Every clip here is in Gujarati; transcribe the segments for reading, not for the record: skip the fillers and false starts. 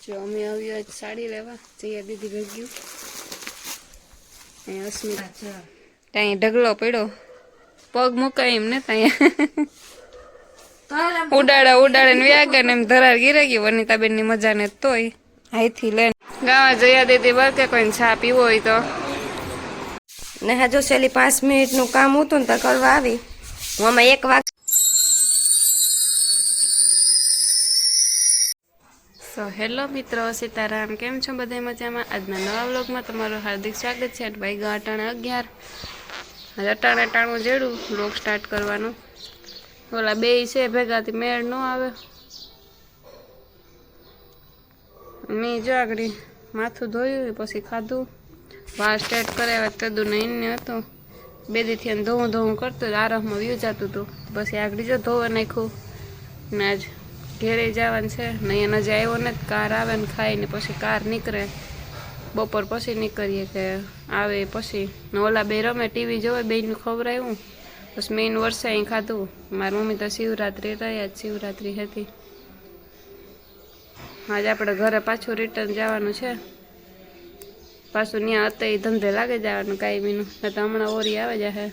જો અમે આવ્યો સાડી લેવા જયા દીદી ભેગ્યું અહીંયા અસ્મિતા ત્યાં ઢગલો પડ્યો પગ મુકાય એમ ને ત્યાં ઉડાડે ને વ્યાગે ને એમ ધરાર ગીરે ગઈ વનિતાબેન ની મજા ને તોય હાઈથી લઈને ગાવા જયા દીદી બરકે કોઈને ચા પીવો હોય તો ને હા જો છેલ્લી 5 મિનિટનું કામ હતું ને તો કરવા આવી હું આમાં 1 વાગ સો હેલો મિત્રો સીતારામ કેમ છો બધા મજામાં આજના નવા વ્લોગમાં તમારું હાર્દિક સ્વાગત છે ભાઈ ગા અટાણે 11 અટાણું જેડું વ્લોગ સ્ટાર્ટ કરવાનું ઓલા બે છે ભેગાથી મેળ ન આવે મેં જો આગળ માથું ધોયું પછી ખાધું વાળ સ્ટેટ કરાવ્યા તદું નહીં ને હતું બે દીથી ધોવું કરતું આરામમાં વ્યૂ જતું હતું પછી આગળ જો ધોવા નાખ્યું ને આજ ઘેરે જવાનું છે ને અહીંયા નજર આવ્યો ને કાર આવે ને ખાઈને પછી કાર નીકળે બપોર પછી નીકળીએ કે આવે પછી ને ઓલા બે રમે ટીવી જોવે બેનું ખવડાવ્યું પછી મેં વરસાઈ ખાધું મારી મમ્મી તો શિવરાત્રિ રહ્યા જ શિવરાત્રિ હતી આજે આપણે ઘરે પાછું રિટર્ન જવાનું છે પાછું ત્યાં હતા એ ધંધે લાગે જવાનું કાયમીનું ને તો હમણાં ઓરી આવે જાય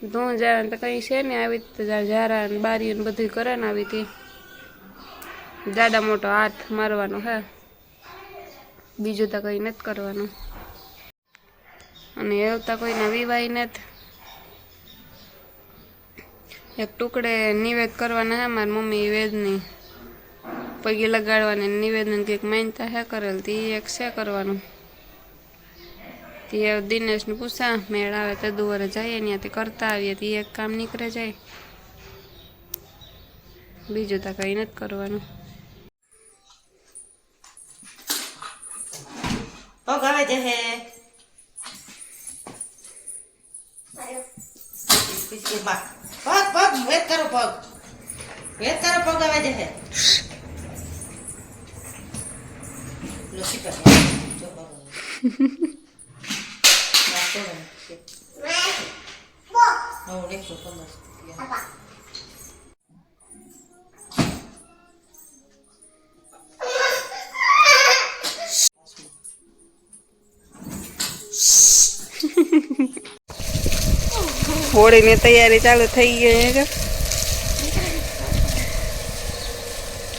ધૂં જાય તો કંઈ છે ને આવી ઝારા ને બારી ને બધું કરે ને આવી હતી જાડા મોટો હાથ મારવાનો હે બીજું તો કંઈ નથી કરવાનું અને એવું તો કોઈને વિવાય નથી એક ટુકડે નિવેદ કરવાના હે મારી મમ્મી વેદની પગે લગાડવાની નિવેદન કંઈક માનતા હે કરેલ તે એક છે કરવાનું તે દિનેશને પૂછા મેળ આવે તે દુવારે જઈએ ત્યાંથી કરતા આવીએ તે એક કામ નીકળે જાય બીજું તો કંઈ નથી કરવાનું પગ આવે છે હે પગ વેત કરો પગ આવે છે હે હોળીની તૈયારી ચાલુ થઈ ગઈ છે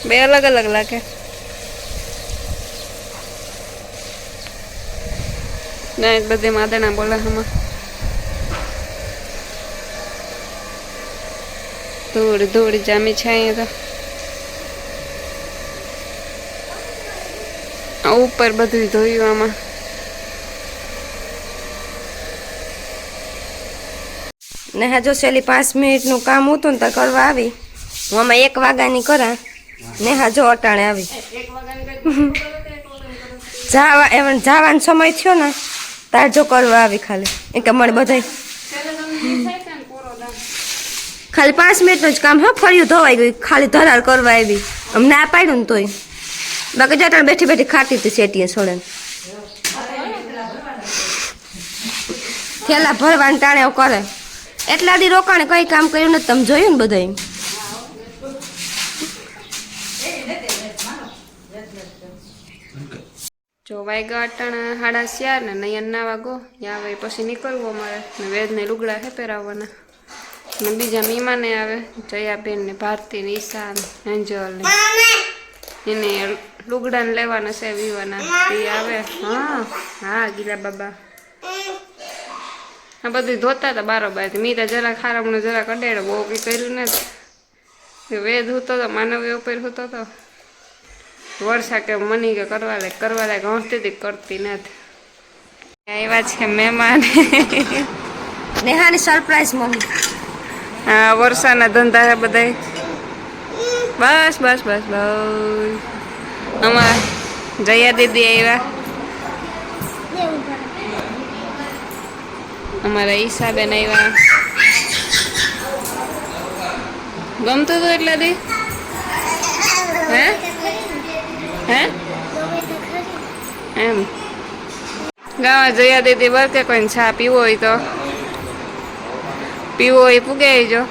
બે અલગ અલગ લાગે ના બધી માદણા બોલા હમાં ધૂળ જામી છે અહીંયા તો ઉપર બધું ધોયું આમાં ને હા જો છેલ્લી 5 મિનિટનું કામ હતું ને તો કરવા આવી હું આમાં 1 વાગ્યાની કરા ને હા જો અટાણે આવી જવાનો સમય થયો ને તાર જો કરવા આવી ખાલી એ કે મને બધાય ખાલી 5 મિનિટનું જ કામ હા ફર્યું ધોવાઈ ગયું ખાલી ધરાર કરવા આવી અમને ના પાડ્યું ને તોય બાકી જટાણ બેઠી ખાતી હતી શેટીએ છોડે થેલા ભરવાનું ટાણે કરે એટલા દી રોકાણે કઈ કામ કર્યું નથી તમે જોયું ને બધા જો વાગ્યા અટાણા 4:30 ને નયન ના વાગો આવે પછી નીકળવું અમારે ને વેદને લુગડા હે પહેરાવવાના ને બીજા મીમાને આવે જયાબેન ને ભારતી ને ઈશા ને એન્જલ ને એને લુગડાને લેવાના છે વિવાના એ આવે હા ગીલા બાબા આ બધું ધોતા હતા બારોબાર મી તો જરા ખારામણું જરા કડેડો બહુ કંઈ કર્યું નથી વેદ હોતો તો માનવી ઉપર હોતો તો વર્ષા કે મની કે કરવા લાયક હસતી હતી કરતી નથી આવ્યા છે મહેમાન નેહાની સરપ્રાઈઝ મમ્મી હા વર્ષાના ધંધા છે બધા બસ અમાર જયા દીદી આવ્યા અમારા ઈશાબેન આવ્યા ગમતું હતું એટલે દી હે એમ ગાવા જયા દીદી બરકે કોઈને ચા પીવો હોય તો પૂગે જો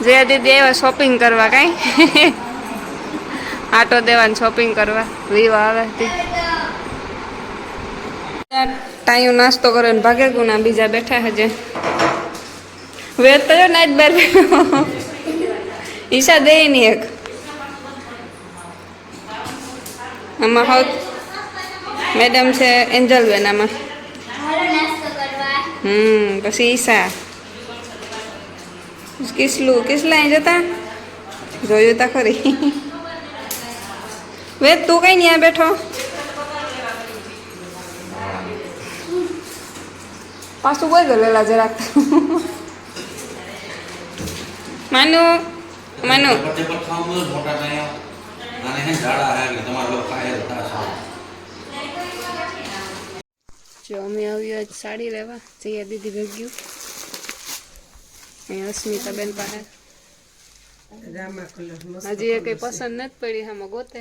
જયા દીદી આવ્યા શોપિંગ કરવા કાંઈ આટો દેવાન શોપિંગ કરવા વિવા આવે તે ટાઈમ નાસ્તો કરે ને ભાગે ગુના બીજા બેઠા હજે વેત તો નાઈટ બાર ઈશા દે ની એક આમાં હોત મેડમ છે એન્જલ બેન આમાં પછી ઈશા કિસલા જતા જોયું તા ખરી વેદ તું કઈ નહીં આ બેઠો પાછું કોઈ ગયેલા જરાક માનું માનું જો અમે આવ્યું આજ સાડી લેવા જઈએ દીદી ભેગ્યું અહીંયા અસ્મિતા બેન પાસે હજી એ કઈ પસંદ નથી પડી આમાં ગોતે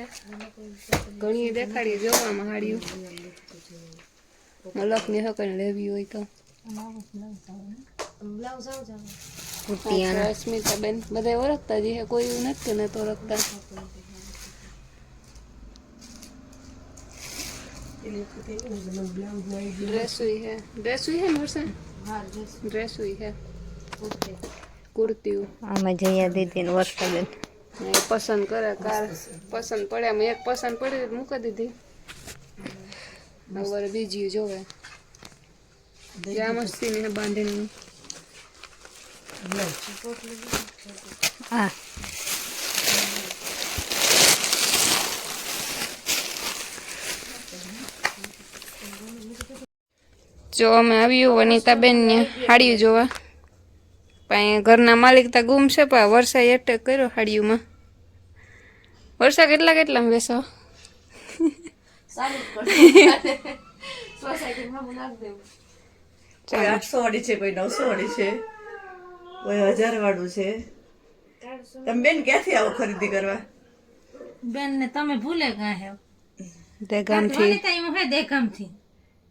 ઘણી દેખાડી જોવામાં હાડીયું અલગ ને હકન લેવી હોય તો અસ્મિતા બેન બધા ઓળખતા જ હે કોઈ એવું નથી ને તો ઓળખતા ड्रेस हुई है वर्षा ड्रेस हुई है कुर्ती આમાં જયા દીદી ને વર્ષાબેન પસંદ કરે કાર પસંદ પડે એમ એક પસંદ પડી મૂકી દીધી હવે બીજી જોવે જ્યાં મસ્તી ને બાંધીને હા જો અમે આવ્યું વનિતાબેન ને હાડિયું જોવા પણ ઘરના માલિક તા ગુમ છે પણ વર્ષાએ એટેક કર્યો હાડિયુંમાં વર્ષા કેટલા બેસો 800 વાળી છે કોઈ 900 વાળી છે કોઈ 1000 વાળું છે તમે બેન ક્યાંથી આવો ખરીદી કરવા બેન ને તમે ભૂલે ગયા હે દેગામથી દેખામથી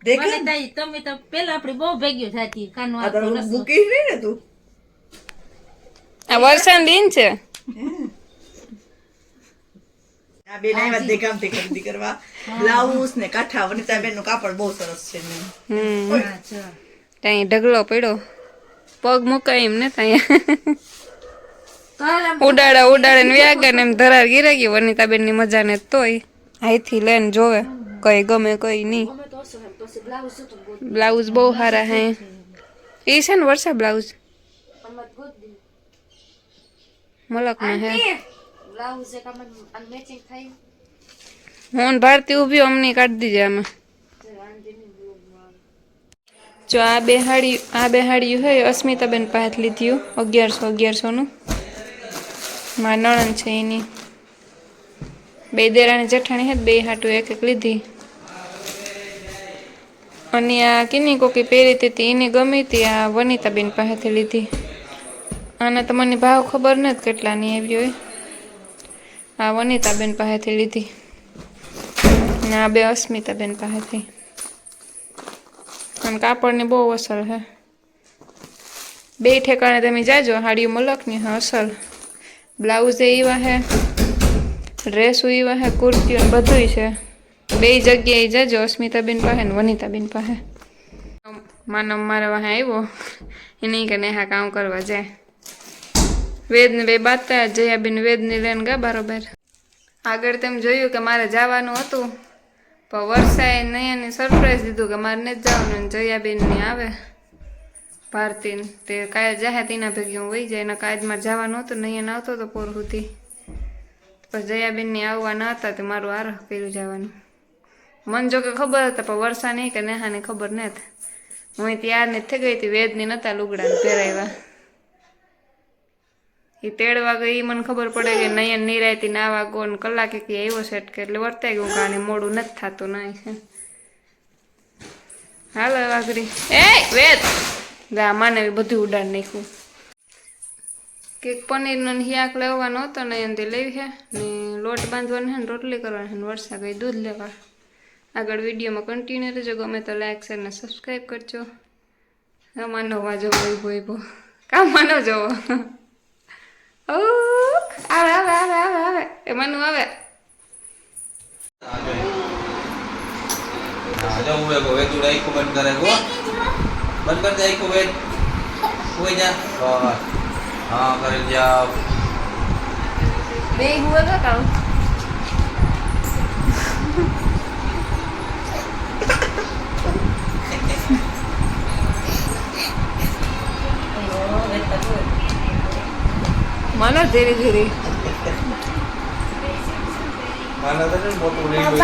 દેખે તમે તો પેલા આપડી બહુ ભેગ્યું થતી કાનો આ તો મૂકી નહીં ને તું આ વર્ષા દિન છે આ બેન આવ્યા દેગામથી ખરીદી કરવા બ્લાઉઝ ને કાંઠા વનિતા બેન નું કાપડ બહુ સરસ છે ત્યાં ઢગલો પડ્યો પગ મુકાય એમ ને ત્યાં ઉડાડે ને વ્યાગે ને એમ ધરાર ગીરે ગઈ વનિતાબેન ની મજા ને તોય અહીંથી લઈને જોવે કઈ ગમે કઈ નહીં બ્લાઉઝ બહુ સારા હે એ છે ને વર્ષા બ્લાઉઝ મલક ને હે હું ભારતી ઉભી અમને કાઢી દીજે આમાં જો આ બેહાડ્યું હે અસ્મિતાબેન પાસે લીધું 1100 નું મારા નણંદ છે એની બે દેરાણી જેઠાણી હે બે હાટું એક લીધી અને આ કિની કોકી પહેરી હતી એને ગમી હતી આ વનિતાબેન પાસેથી લીધી આના તો મને ભાવ ખબર નથી કેટલાની આવી હોય આ વનિતાબેન પાસેથી લીધી ને આ બે અસ્મિતાબેન પાસેથી અને કાપડની બહુ અસર હે બે ઠેકાણે તમે જાજો હાડીઓ મલકની હે અસર બ્લાઉઝ એવા હે ડ્રેસ એવા હે કુર્તીઓ બધું છે બે જગ્યાએ જાજો અસ્મિતાબેન પાસે ને વનિતાબેન પાસે માનવ મારા વાહે આવ્યો એને કે નેહા કામ કરવા જાય વેદ ને બે બાતા જયાબેન વેદ ને લઈને ગયા બરોબર આગળ તેમ જોયું કે મારે જવાનું હતું પણ વર્ષાએ નૈયાને સરપ્રાઈઝ દીધું કે મારે નથી જવાનું ને જયાબેન ને આવે ભારતી તે કાલે જાહે તેના ભેગી હું વહી જાય ને કાજ મારે જવાનું હતું નૈયાને આવતો હતો પોર સુધી પછી જયાબેન ને આવવા ના હતા તે મારું આરહ કર્યું જવાનું મન જો કે ખબર હતા પણ વર્ષા નહીં કે નેહાને ખબર નથી હું ત્યારની થઈ ગઈ હતી વેદની નતા લુગડા પહેરાવ્યા એ તેડવા ગઈ મને ખબર પડે કે નયન નિરાયતી ના વાગો ને કલાકે કે આવ્યો સેટ કે એટલે વર્તાઈ ગયું કાને મોડું નથી થતું નહીં છે હાલો વાઘરી એ વેદ જા માને બધું ઉડાડ નાખ્યું કેક પનીરનો હિયાક લેવાનો હતો ને એનાથી લેવી છે ને લોટ બાંધવાનો છે ને રોટલી કરવાની છે ને વરસા ગઈ દૂધ લેવા આગળ વિડીયોમાં કન્ટિન્યુ રહેજો ગમે તો લાઈક શેર ને સબસ્ક્રાઈબ કરજો માનો વાજો ભોય કામ માનો જોવો આવે એ માનું આવે हाँ जो हुए को वे तू नहीं को बंद करे को बंद कर दे को वे हुए जा बस हाँ कर जाओ બે હુએ કા કામ મને ધીરે ધીરે माना तो नहीं मोटू नहीं हुई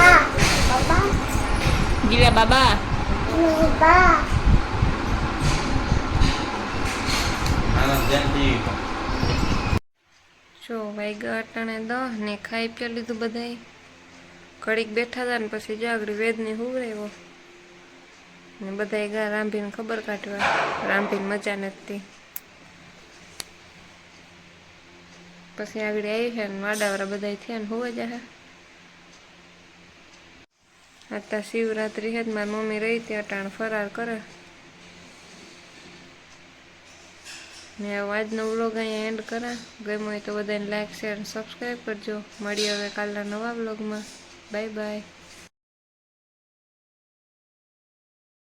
ગીરા બાબા माना जंती જો વાગ્યા અટાણે 10 ને ખાઈ પી લીધું બધાય ઘડીક બેઠા હતા ને પછી જાગડી વેદની હુવરાવ્યો ને બધાય ગા રાંભીને ખબર કાઢવા રાંભીને મજા નથી પછી આગળ આવી છે ને વાડાવાળા બધાય થયા ને હોવા જાય आता शिवरात्रि है मारी मम्मी रही थी अटाण फरार करे ने आज नो व्लॉग अहीं एंड करा गम्यो होय तो बधाने लाइक शेयर सब्सक्राइब करजो मळीए हवे कालना नवा व्लॉग में बाय बाय।